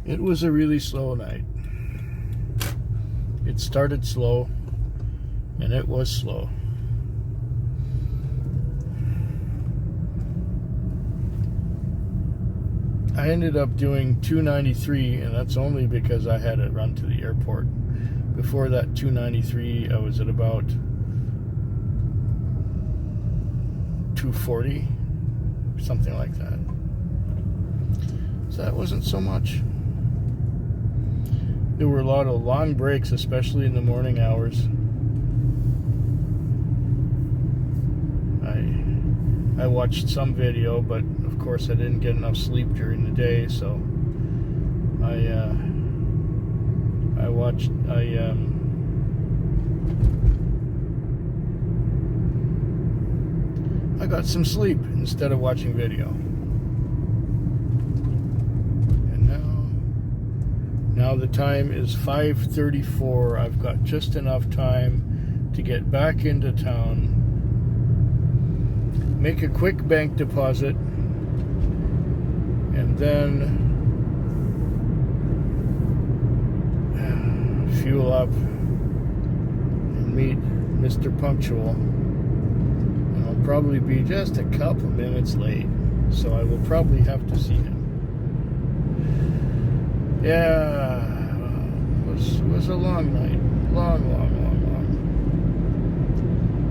It was a really slow night. It started slow, and it was slow. I ended up doing 293, and that's only because I had to run to the airport. Before that 293, I was at about 240, something like that. So that wasn't so much. There were a lot of long breaks, especially in the morning hours. I watched some video, but of course I didn't get enough sleep during the day, so I got some sleep instead of watching video. And now the time is 5:34. I've got just enough time to get back into town, make a quick bank deposit, and then fuel up and meet Mr. Punctual. And I'll probably be just a couple minutes late, so I will probably have to see him. Yeah, it was a long night.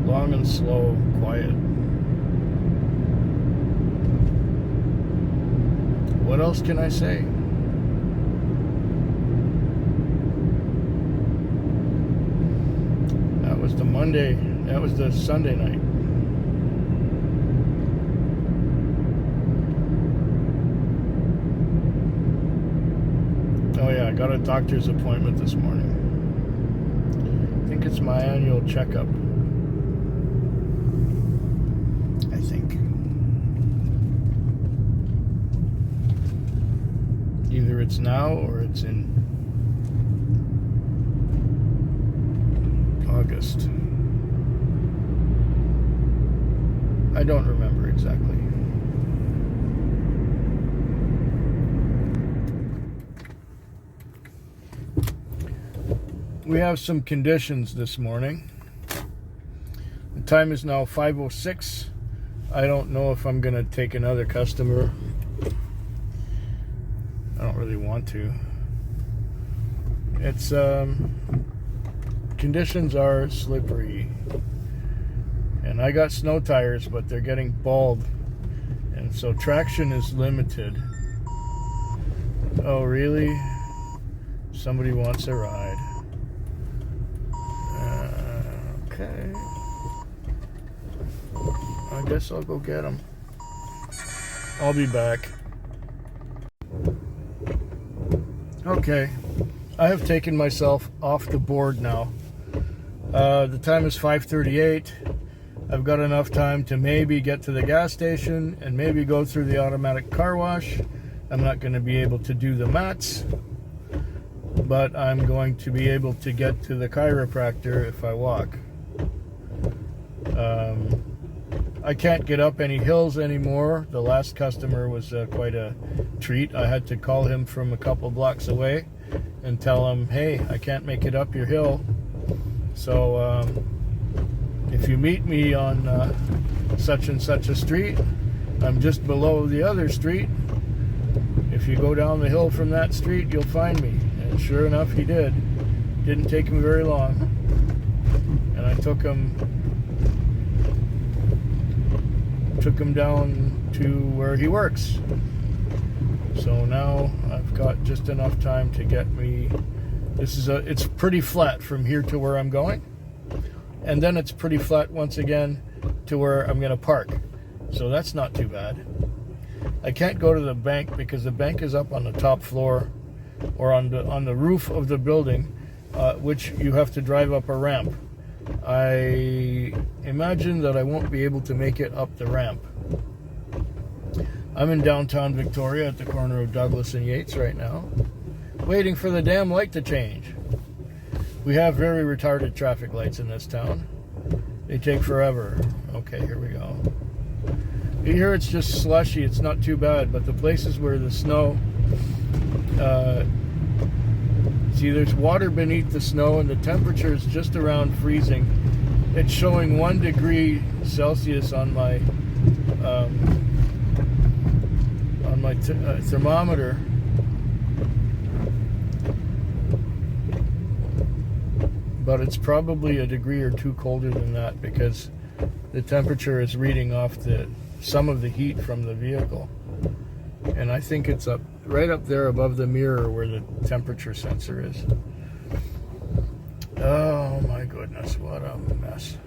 Long and slow, quiet. What else can I say? That was the Sunday night. Oh yeah, I got a doctor's appointment this morning. I think it's my annual checkup. I think. Either it's now or it's in August. I don't remember exactly. We have some conditions this morning. The time is now 5:06. I don't know if I'm going to take another customer. I don't really want to. It's conditions are slippery, and I got snow tires, but they're getting bald, and so traction is limited. Oh really? Somebody wants a ride. Okay, I guess I'll go get him. I'll be back. Okay, I have taken myself off the board now. The time is 5:38. I've got enough time to maybe get to the gas station and maybe go through the automatic car wash. I'm not going to be able to do the mats, but I'm going to be able to get to the chiropractor if I walk. I can't get up any hills anymore. The last customer was quite a treat. I had to call him from a couple blocks away and tell him, hey, I can't make it up your hill. So if you meet me on such and such a street, I'm just below the other street. If you go down the hill from that street, you'll find me. And sure enough, he did. Didn't take him very long. And I took him down to where he works. So now I've got just enough time to get me. It's pretty flat from here to where I'm going, and then it's pretty flat once again to where I'm going to park. So that's not too bad. I can't go to the bank because the bank is up on the top floor or on the roof of the building, which you have to drive up a ramp. I imagine that I won't be able to make it up the ramp. I'm in downtown Victoria at the corner of Douglas and Yates right now, waiting for the damn light to change. We have very retarded traffic lights in this town. They take forever. Okay, here we go. Here it's just slushy. It's not too bad, but the places where the snow See, there's water beneath the snow, and the temperature is just around freezing. It's showing 1 degree Celsius on my thermometer. But it's probably a degree or two colder than that, because the temperature is reading off some of the heat from the vehicle. And I think it's right up there above the mirror where the temperature sensor is. Oh my goodness, what a mess.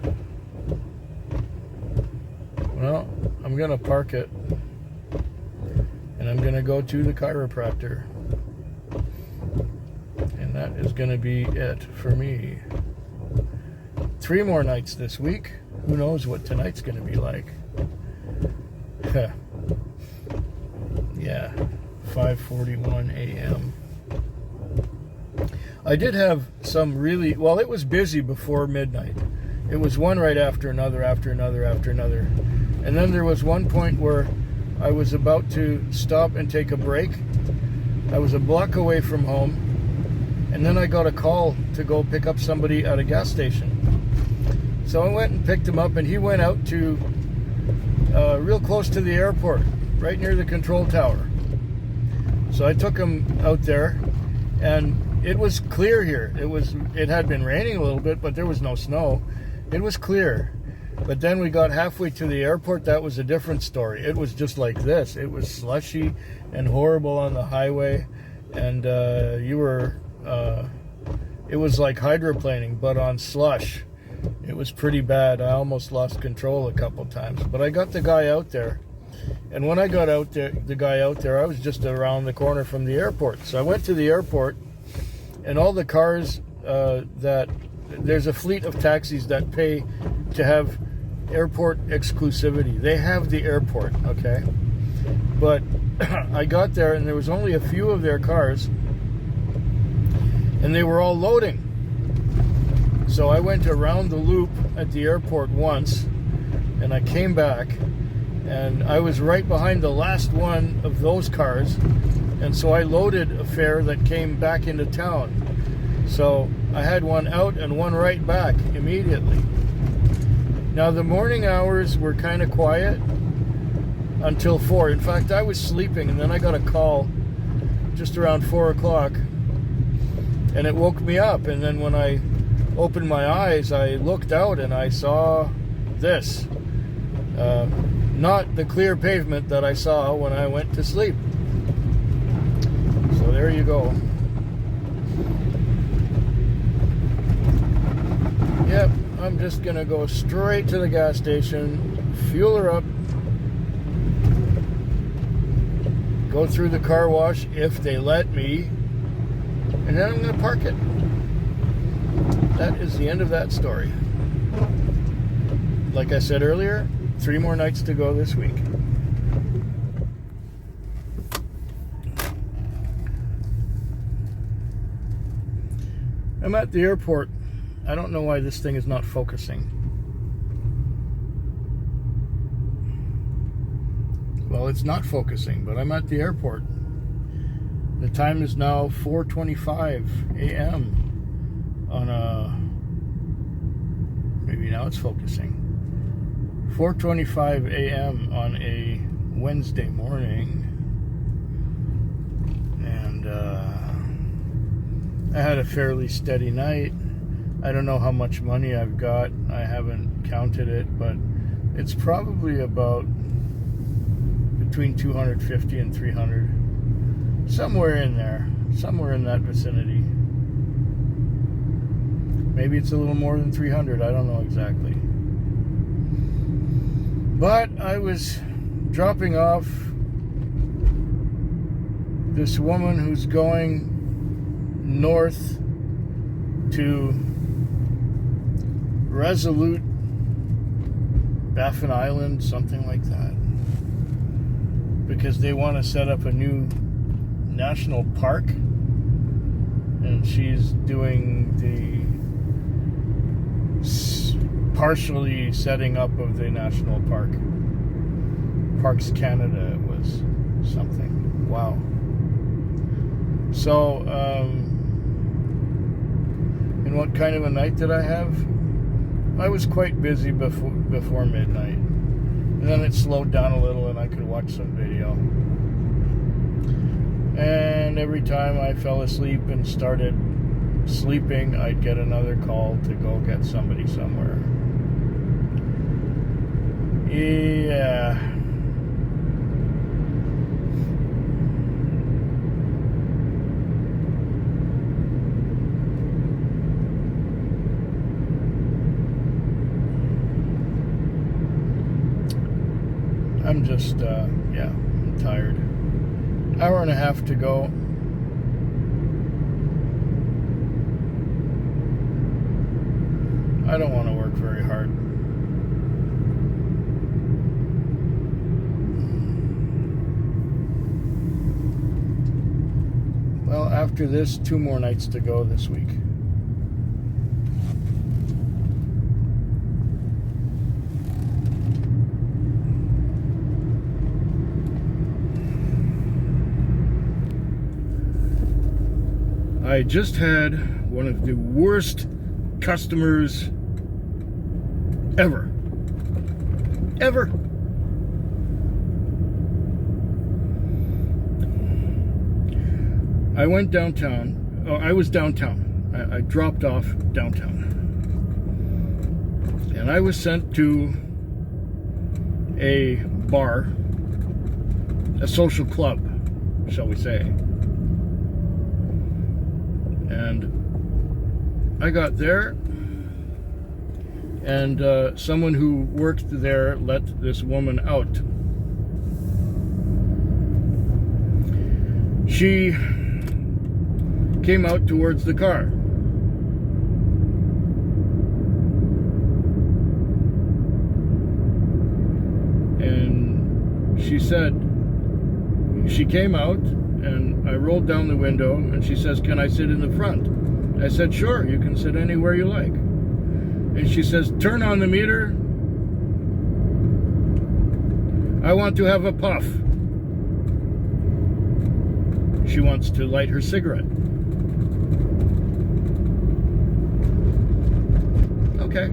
Well, I'm gonna park it, and I'm gonna go to the chiropractor, and that is gonna be it for me. 3 more nights this week. Who knows what tonight's gonna be like. Yeah, 5:41 a.m. I did have some really, well, it was busy before midnight. It was one right after another, after another, after another. And then there was one point where I was about to stop and take a break. I was a block away from home, and then I got a call to go pick up somebody at a gas station. So I went and picked him up, and he went out to real close to the airport, right near the control tower. So I took him out there, and it was clear here. It had been raining a little bit, but there was no snow. It was clear. But then we got halfway to the airport. That was a different story. It was just like this. It was slushy and horrible on the highway, and it was like hydroplaning, but on slush. It was pretty bad. I almost lost control a couple times, but I got the guy out there. And when I got out there, I was just around the corner from the airport. So I went to the airport, and all the cars there's a fleet of taxis that pay to have airport exclusivity. They have the airport, okay? But I got there, and there was only a few of their cars, and they were all loading. So I went around the loop at the airport once, and I came back, and I was right behind the last one of those cars, and so I loaded a fare that came back into town. So I had one out and one right back immediately. Now the morning hours were kind of quiet until 4. In fact, I was sleeping, and then I got a call just around 4 o'clock, and it woke me up. And then when I opened my eyes, I looked out and I saw this. Not the clear pavement that I saw when I went to sleep. So there you go. Yep, I'm just gonna go straight to the gas station, fuel her up, go through the car wash if they let me, and then I'm gonna park it. That is the end of that story. Like I said earlier, 3 more nights to go this week. I'm at the airport. I don't know why this thing is not focusing. Well, it's not focusing, but I'm at the airport. The time is now 4:25 a.m. on maybe now it's focusing. 4:25 a.m. on a Wednesday morning, and I had a fairly steady night. I don't know how much money I've got. I haven't counted it, but it's probably about between 250 and 300, somewhere in there, somewhere in that vicinity. Maybe it's a little more than 300. I don't know exactly. But I was dropping off this woman who's going north to Resolute, Baffin Island, something like that, because they want to set up a new national park, and she's doing the partially setting up of the national park. Parks Canada was something. Wow. So, and what kind of a night did I have? I was quite busy before midnight. And then it slowed down a little and I could watch some video. And every time I fell asleep and started sleeping, I'd get another call to go get somebody somewhere. Yeah. I'm just, I'm tired. Hour and a half to go. I don't want to work very hard. Well, after this, 2 more nights to go this week. I just had one of the worst customers ever. I went downtown. Oh, I was downtown. I dropped off downtown. And I was sent to a bar, a social club, shall we say. And I got there, and someone who worked there let this woman out. She came out towards the car. And she said, she came out, and I rolled down the window, and she says, "Can I sit in the front?" I said, "Sure, you can sit anywhere you like." And she says, "Turn on the meter. I want to have a puff." She wants to light her cigarette. Okay.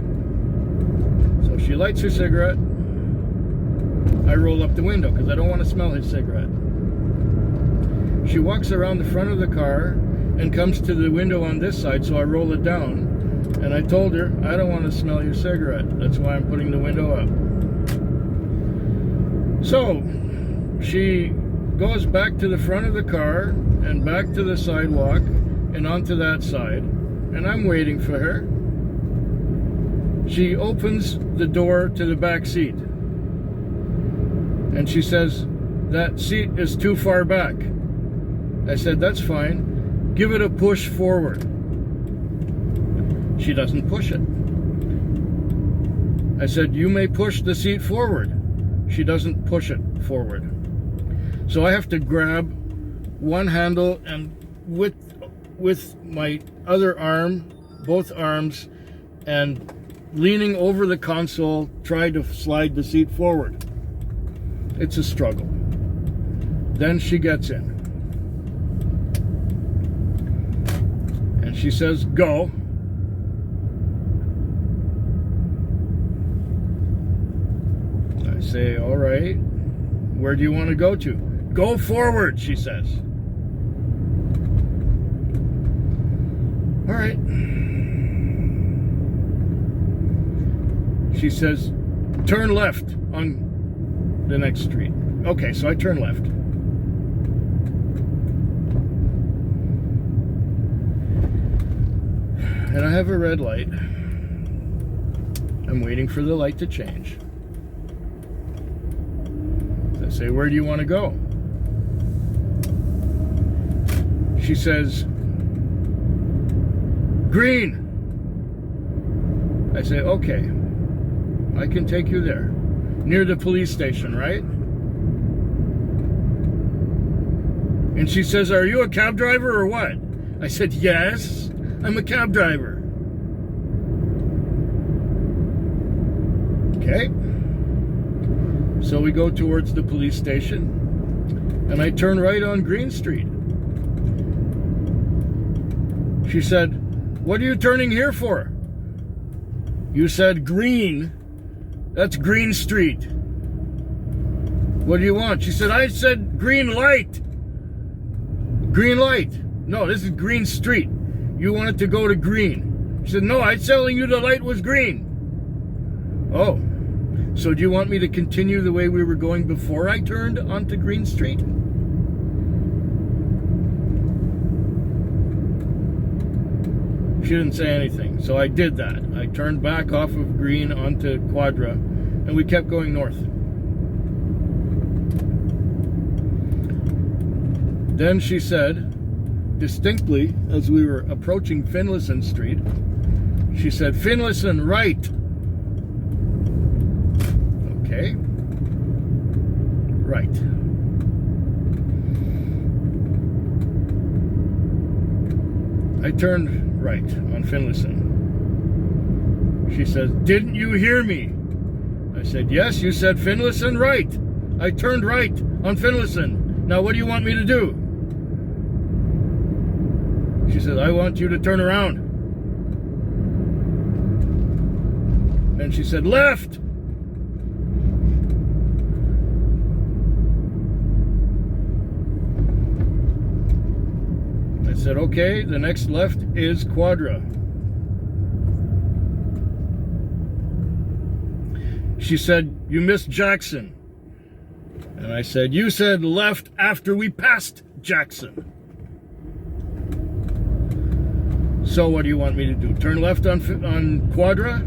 So she lights her cigarette. I roll up the window because I don't want to smell his cigarette. She walks around the front of the car and comes to the window on this side, so I roll it down. And I told her, "I don't want to smell your cigarette. That's why I'm putting the window up." So she goes back to the front of the car and back to the sidewalk and onto that side. And I'm waiting for her. She opens the door to the back seat. And she says, "That seat is too far back." I said, "That's fine. Give it a push forward." She doesn't push it. I said, "You may push the seat forward." She doesn't push it forward. So I have to grab one handle and with my other arm, both arms, and leaning over the console, try to slide the seat forward. It's a struggle. Then she gets in. And she says, "Go." I say, "All right. Where do you want to go to?" "Go forward," she says. All right. She says, "Turn left on the next street." Okay, so I turn left. And I have a red light. I'm waiting for the light to change. I say, "Where do you want to go?" She says, "Green." I say, "Okay, I can take you there. Near the police station, right?" And she says, "Are you a cab driver or what?" I said, "Yes, I'm a cab driver." Okay. So we go towards the police station, and I turn right on Green Street. She said, "What are you turning here for?" "You said green. That's Green Street." "What do you want?" She said, "I said green light." "Green light? No, this is Green Street. You wanted to go to green." She said, "No, I was telling you the light was green." "Oh, so do you want me to continue the way we were going before I turned onto Green Street?" She didn't say anything, so I did that. I turned back off of Green onto Quadra, and we kept going north. Then she said, distinctly, as we were approaching Finlayson Street, she said, "Finlayson, right." Okay. Right. I turned right on Finlayson. She says, "Didn't you hear me?" I said, "Yes, you said Finlayson right. I turned right on Finlayson. Now what do you want me to do?" She said, "I want you to turn around." And she said, "Left." I said, "Okay, the next left is Quadra." She said, "You missed Jackson." And I said, "You said left after we passed Jackson. So what do you want me to do? Turn left on Quadra?"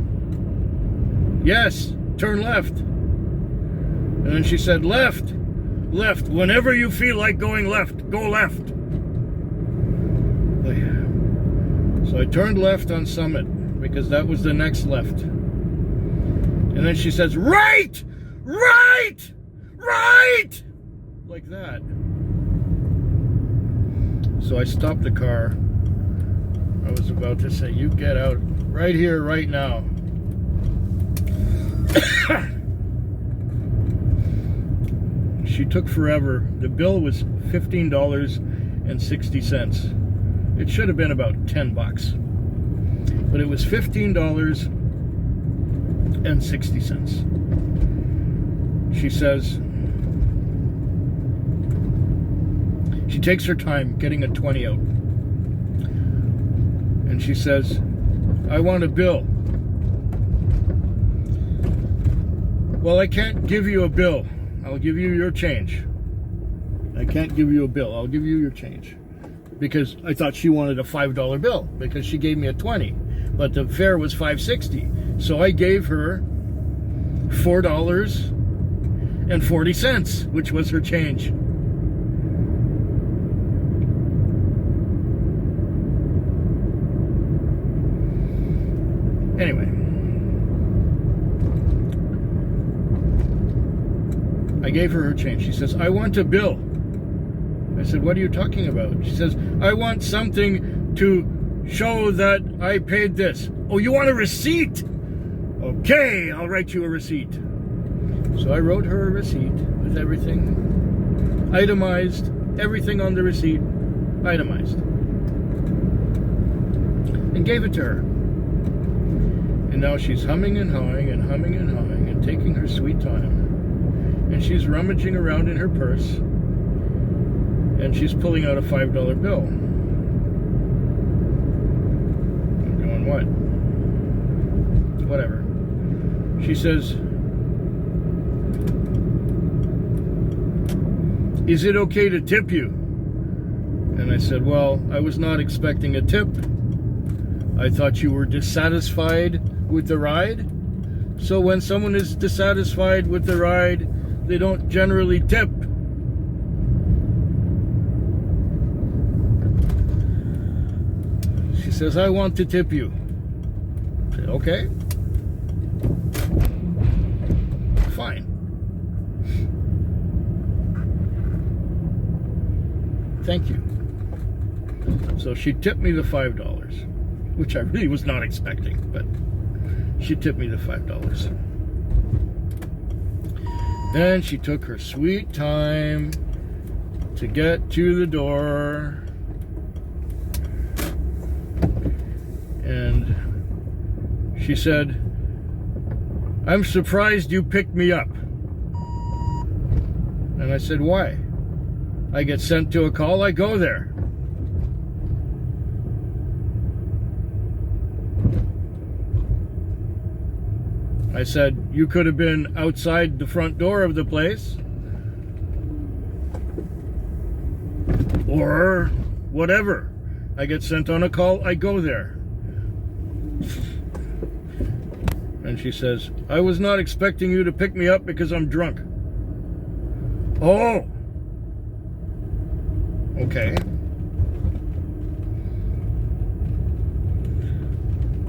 "Yes, turn left." And then she said, "Left, left. Whenever you feel like going left, go left." So I turned left on Summit because that was the next left. And then she says, "Right, right, right," like that. So I stopped the car. I was about to say, "You get out right here, right now." She took forever. The bill was $15.60. It should have been about $10, but it was $15.60. She says, she takes her time getting a 20 out. And she says, "I want a bill." "Well, I can't give you a bill. I'll give you your change." "I can't give you a bill. I'll give you your change." Because I thought she wanted a $5 bill because she gave me a 20, but the fare was $5.60. So I gave her $4.40, which was her change. Anyway, I gave her her change. She says, "I want a bill." I said, "What are you talking about?" She says, "I want something to show that I paid this." "Oh, you want a receipt?" "Okay, I'll write you a receipt." So I wrote her a receipt with everything itemized, everything on the receipt itemized, and gave it to her. And now she's humming and hawing and humming and hawing and taking her sweet time. And she's rummaging around in her purse. And she's pulling out a $5 bill. I'm going, what? Whatever. She says, "Is it okay to tip you?" And I said, "Well, I was not expecting a tip. I thought you were dissatisfied with the ride. So when someone is dissatisfied with the ride, they don't generally tip." She says, "I want to tip you." I said, "Okay. Fine. Thank you." So she tipped me the $5, which I really was not expecting, but she tipped me the $5. Then she took her sweet time to get to the door. And she said, "I'm surprised you picked me up." And I said, "Why? I get sent to a call, I go there." I said, "You could have been outside the front door of the place, or whatever. I get sent on a call, I go there." And she says, "I was not expecting you to pick me up because I'm drunk." Oh, okay.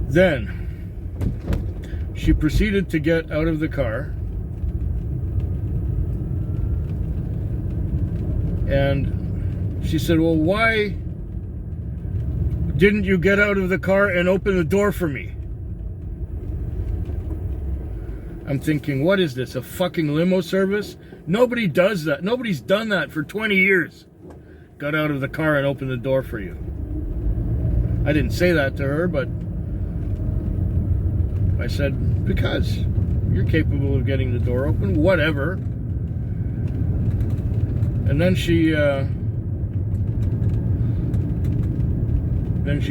Then she proceeded to get out of the car, and she said, "Well, why didn't you get out of the car and open the door for me?" I'm thinking, what is this, a fucking limo service? Nobody does that. Nobody's done that for 20 years. Got out of the car and opened the door for you. I didn't say that to her, but I said, because you're capable of getting the door open, whatever. And then she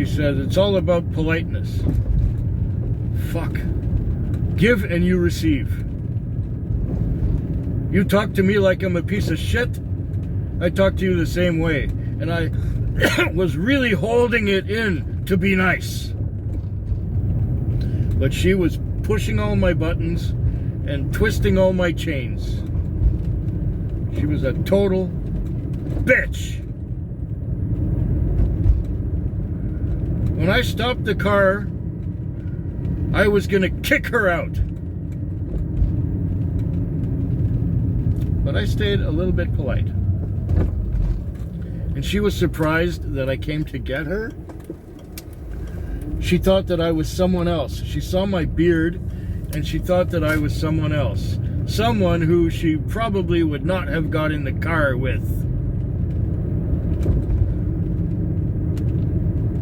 says, "It's all about politeness." Fuck. Give and you receive. You talk to me like I'm a piece of shit, I talk to you the same way. And I was really holding it in to be nice. But she was pushing all my buttons and twisting all my chains. She was a total bitch. When I stopped the car, I was gonna kick her out. But I stayed a little bit polite. And she was surprised that I came to get her. She thought that I was someone else. She saw my beard and she thought that I was someone else. Someone who she probably would not have got in the car with.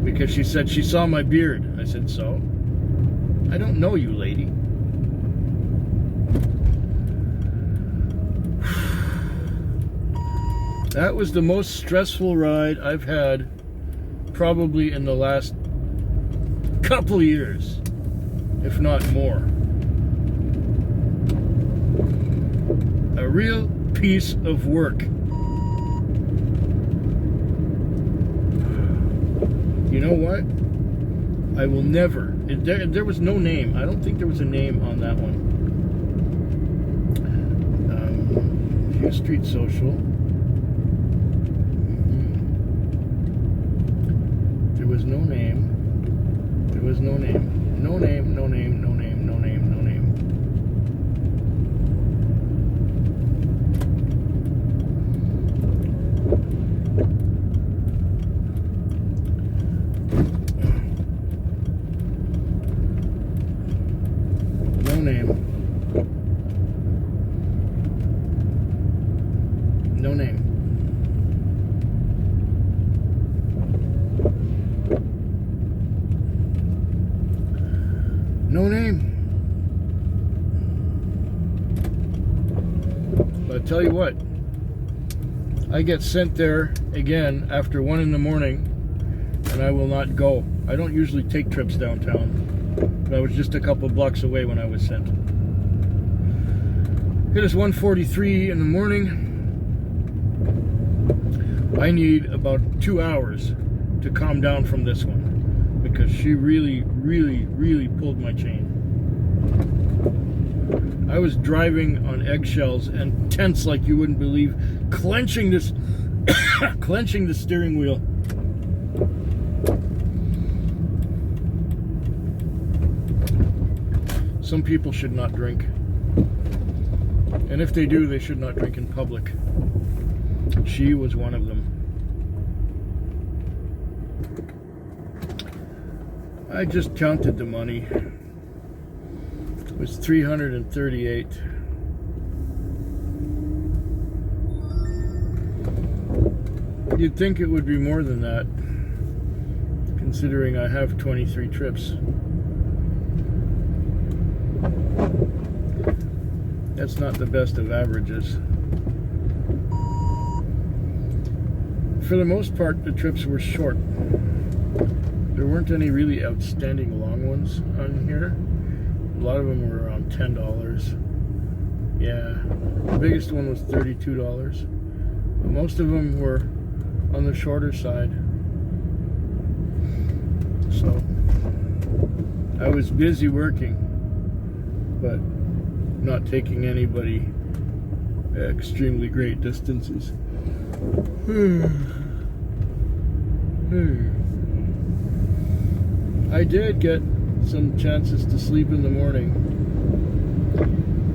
Because she said she saw my beard. I said, "So? I don't know you, lady." That was the most stressful ride I've had probably in the last couple of years, if not more. A real piece of work. You know what? I will never. There was no name. I don't think there was a name on that one. Hugh Street Social. There was no name. There was no name. No name, no name, no name, no name, no name. No name. No name. No name. But I tell you what, I get sent there again after 1 in the morning, and I will not go. I don't usually take trips downtown, but I was just a couple blocks away when I was sent. It is 1:43 in the morning. I need about 2 hours to calm down from this one, because she really pulled my chain. I was driving on eggshells and tense like you wouldn't believe, clenching this clenching the steering wheel. Some people should not drink, and if they do, they should not drink in public. She was one of them. I just counted the money. It was $338. You'd think it would be more than that, considering I have 23 trips. That's not the best of averages. For the most part, the trips were short. There weren't any really outstanding long ones on here. A lot of them were around $10. Yeah, the biggest one was $32. But most of them were on the shorter side. So I was busy working, but not taking anybody extremely great distances. I did get some chances to sleep in the morning,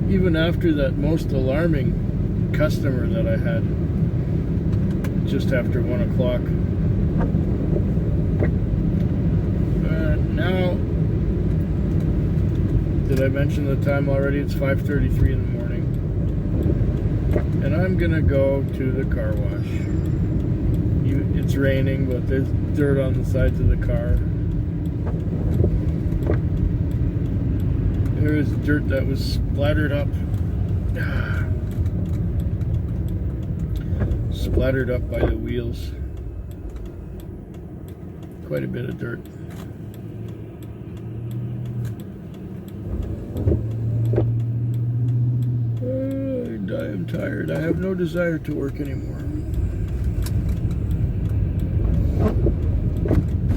even after that most alarming customer that I had just after 1 o'clock. Now, did I mention the time already? It's 5:33 in the morning, and I'm gonna go to the car wash. It's raining, but there's dirt on the sides of the car. There is dirt that was splattered up. Splattered up by the wheels. Quite a bit of dirt. I am tired. I have no desire to work anymore.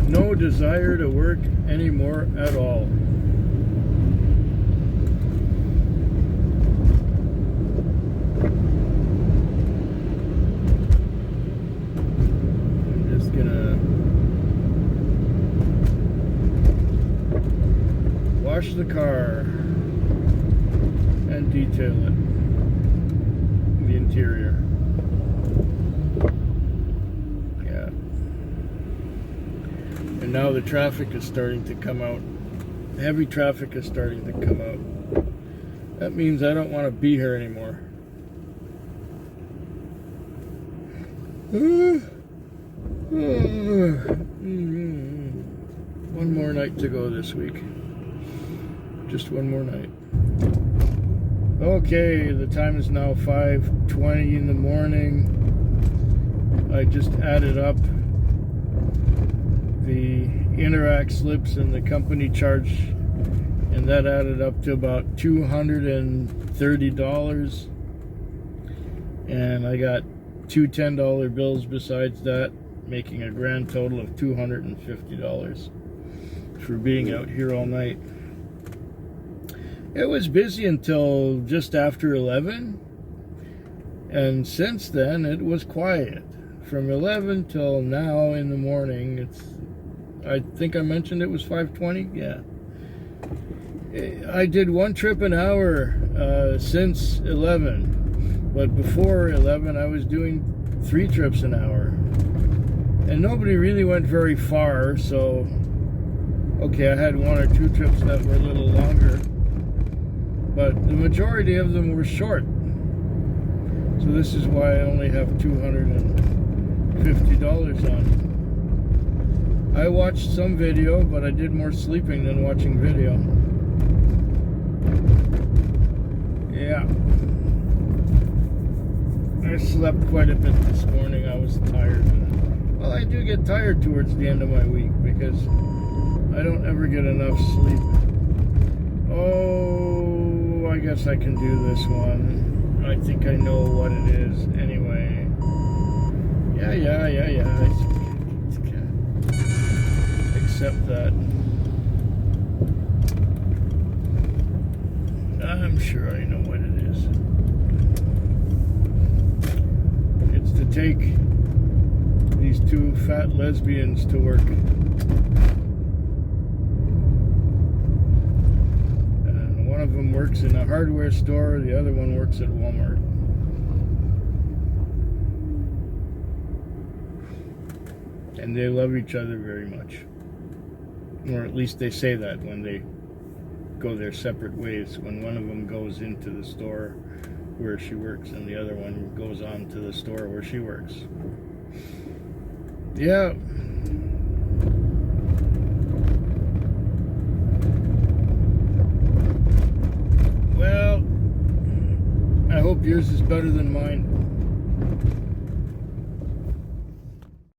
No desire to work anymore at all. I'm just gonna wash the car and detail it. The interior. Yeah. And now the traffic is starting to come out. Heavy traffic is starting to come out. That means I don't want to be here anymore. One more night to go this week. Just one more night. Okay, the time is now 5:20 in the morning. I just added up the Interact slips and the company charge, and that added up to about $230. And I got two $10 bills besides that, making a grand total of $250 for being out here all night. It was busy until just after 11, and since then it was quiet. From 11 till now in the morning, I think I mentioned it was 5:20, yeah. I did one trip an hour since 11, but before 11 I was doing 3 trips an hour. And nobody really went very far, so, okay, I had 1 or 2 trips that were a little longer, but the majority of them were short. So this is why I only have $250 on. I watched some video, but I did more sleeping than watching video. Yeah. I slept quite a bit this morning. I was tired. Well, I do get tired towards the end of my week because I don't ever get enough sleep. Oh, I guess I can do this one. I think I know what it is anyway. Yeah. I can accept that. I'm sure I know what it is. It's to take these 2 fat lesbians to work. One of them works in a hardware store, the other one works at Walmart. And they love each other very much. Or at least they say that when they go their separate ways. When one of them goes into the store where she works and the other one goes on to the store where she works. Yeah. hope yours is better than mine.